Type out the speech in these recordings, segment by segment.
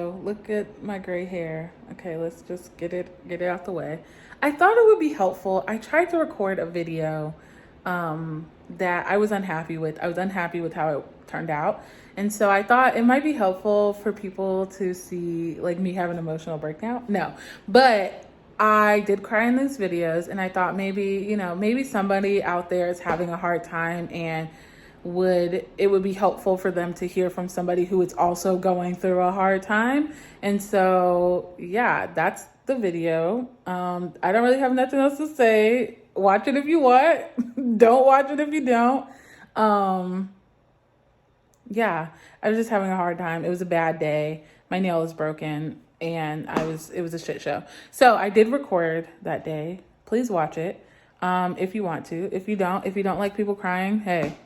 So look at my gray hair. Okay, let's just get it out the way. I thought it would be helpful. I tried to record a video that I was unhappy with. I was unhappy with how it turned out. And so I thought it might be helpful for people to see like me have an emotional breakdown. No, but I did cry in these videos, and I thought maybe somebody out there is having a hard time, and it would be helpful for them to hear from somebody who is also going through a hard time. And so, yeah, that's the video. I don't really have nothing else to say. Watch it if you want. Don't watch it if you don't. Yeah, I was just having a hard time. It was a bad day. My nail was broken, and it was a shit show. So I did record that day. Please watch it. If you want to. If you don't like people crying, hey,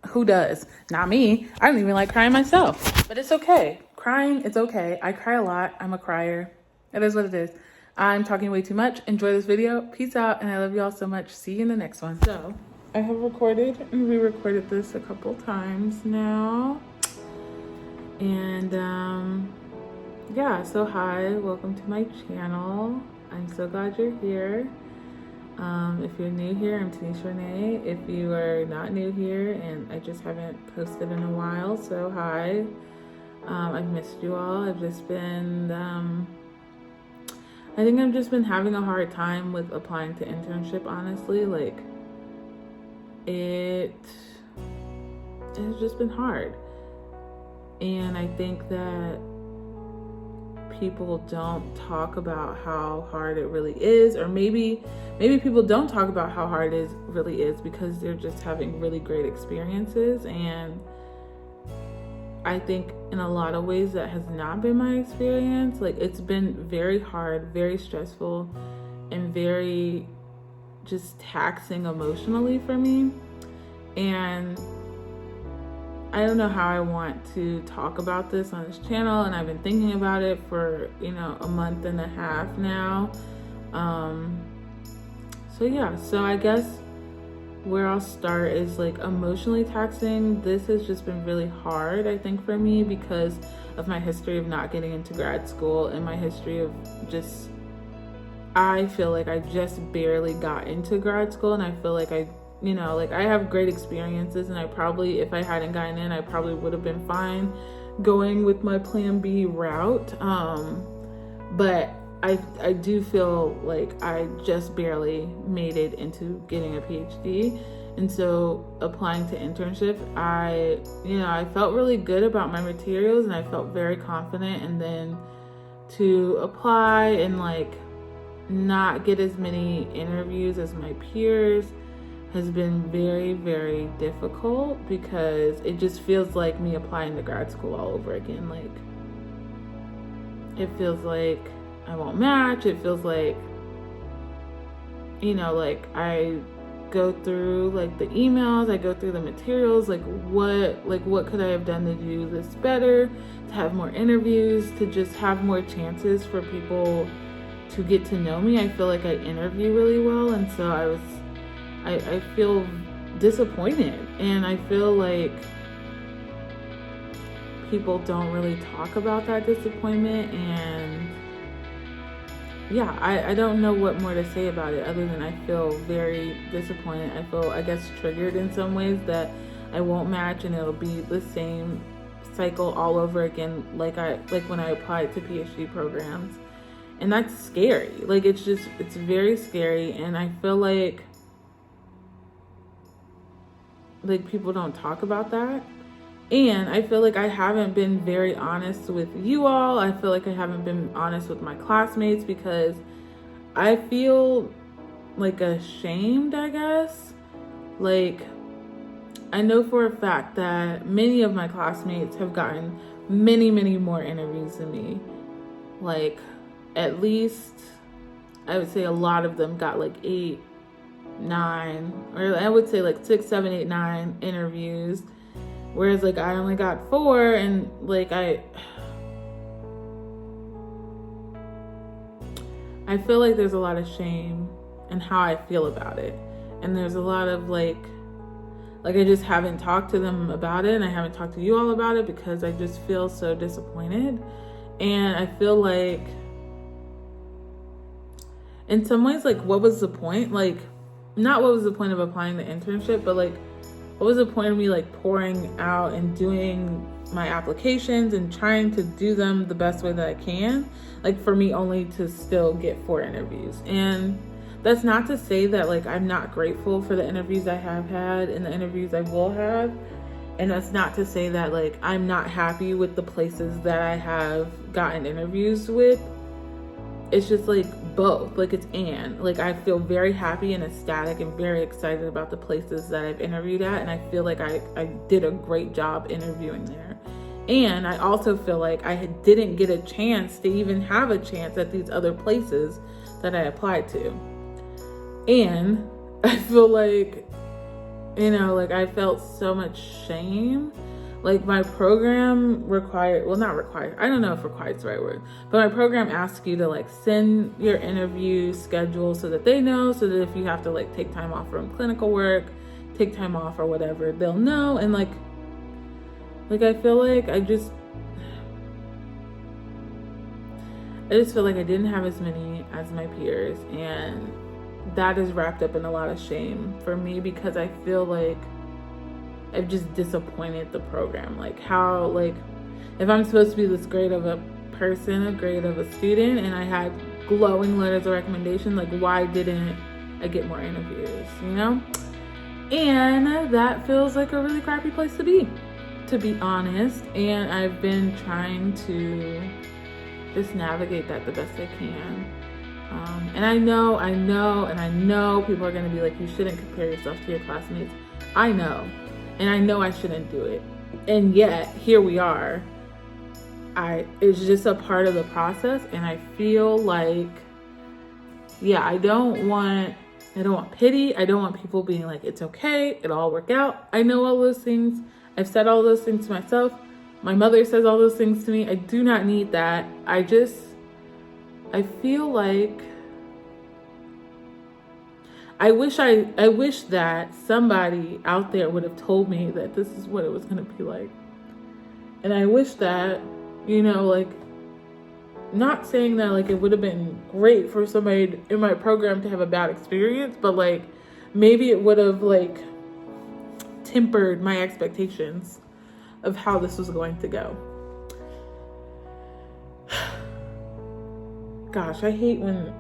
who does? Not me. I don't even like crying myself, but it's okay. Crying, it's okay. I cry a lot. I'm a crier. It is what it is. I'm talking way too much. Enjoy this video. Peace out, and I love you all so much. See you in the next one. So I have recorded and re-recorded this a couple times now. And yeah, so hi, welcome to my channel. I'm so glad you're here. If you're new here, I'm Renae. If you are not new here, and I just haven't posted in a while, so hi. I've missed you all. I've just been I think I've just been having a hard time with applying to internship, honestly. Like, it has just been hard. And I think that people don't talk about how hard it really is, or maybe people don't talk about how hard it really is because they're just having really great experiences. And I think in a lot of ways that has not been my experience. Like, it's been very hard, very stressful, and very just taxing emotionally for me. And I don't know how I want to talk about this on this channel, and I've been thinking about it for, a month and a half now. So yeah, so I guess where I'll start is like emotionally taxing. This has just been really hard, I think, for me because of my history of not getting into grad school and my history of I feel like I just barely got into grad school, and I feel like I have great experiences, and I probably, if I hadn't gotten in, I probably would have been fine going with my plan B route. But I do feel like I just barely made it into getting a PhD. And so applying to internship, I felt really good about my materials, and I felt very confident. And then to apply and not get as many interviews as my peers has been very, very difficult, because it just feels like me applying to grad school all over again. Like, it feels like I won't match. It feels like, I go through the emails, I go through the materials, what could I have done to do this better, to have more interviews, to just have more chances for people to get to know me. I feel like I interview really well, and so I feel disappointed, and I feel like people don't really talk about that disappointment. And yeah, I don't know what more to say about it other than I feel very disappointed. I feel, I guess, triggered in some ways that I won't match, and it'll be the same cycle all over again, like when I applied to PhD programs. And that's scary. It's very scary, and I feel like people don't talk about that. And I feel like I haven't been very honest with you all. I feel like I haven't been honest with my classmates, because I feel ashamed, I guess. I know for a fact that many of my classmates have gotten many, many more interviews than me. At least I would say a lot of them got 8, 9, or I would say 6, 7, 8, 9 interviews, whereas I only got 4. And I feel like there's a lot of shame in how I feel about it, and there's a lot of I just haven't talked to them about it, and I haven't talked to you all about it, because I just feel so disappointed. And I feel like in some ways, like, what was the point? Like, not what was the point of applying the internship, but like, what was the point of me like pouring out and doing my applications and trying to do them the best way that I can, like, for me only to still get 4 interviews. And that's not to say that like I'm not grateful for the interviews I have had and the interviews I will have. And that's not to say that like I'm not happy with the places that I have gotten interviews with. It's just like both, like it's and. Like I feel very happy and ecstatic and very excited about the places that I've interviewed at. And I feel like I did a great job interviewing there. And I also feel like I didn't get a chance to even have a chance at these other places that I applied to. And I feel like, you know, like I felt so much shame. Like my program required, well, not required, I don't know if required is the right word, but my program asks you to like send your interview schedule so that they know, so that if you have to like take time off from clinical work, take time off or whatever, they'll know. And like I feel like I just feel like I didn't have as many as my peers, and that is wrapped up in a lot of shame for me because I feel like I've just disappointed the program. Like how, like, if I'm supposed to be this great of a person, a great of a student, and I had glowing letters of recommendation, like why didn't I get more interviews, you know? And that feels like a really crappy place to be honest. And I've been trying to just navigate that the best I can. And I know people are going to be like, you shouldn't compare yourself to your classmates. I know. And I know I shouldn't do it. And yet, here we are. It's just a part of the process. And I feel like, yeah, I don't want pity. I don't want people being like, it's okay, it'll all work out. I know all those things. I've said all those things to myself. My mother says all those things to me. I do not need that. I feel like I wish that somebody out there would have told me that this is what it was going to be like. And I wish that, you know, like, not saying that like it would have been great for somebody in my program to have a bad experience, but like maybe it would have like tempered my expectations of how this was going to go. Gosh, I hate when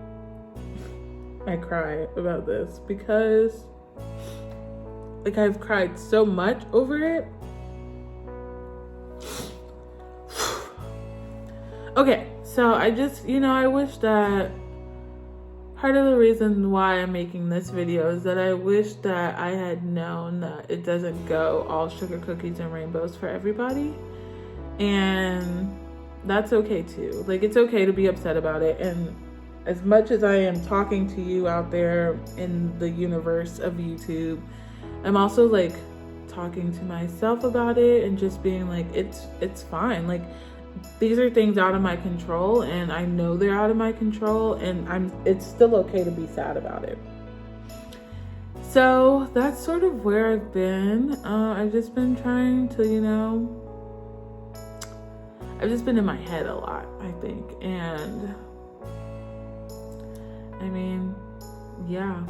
I cry about this because like I've cried so much over it. Okay, so I just, you know, I wish that part of the reason why I'm making this video is that I wish that I had known that it doesn't go all sugar cookies and rainbows for everybody. And that's okay too. Like, it's okay to be upset about it. And as much as I am talking to you out there in the universe of YouTube, I'm also like talking to myself about it and just being like, it's fine. Like, these are things out of my control, and I know they're out of my control, and it's still okay to be sad about it. So that's sort of where I've been. I've just been trying to, you know, I've just been in my head a lot, I think. And I mean, yeah.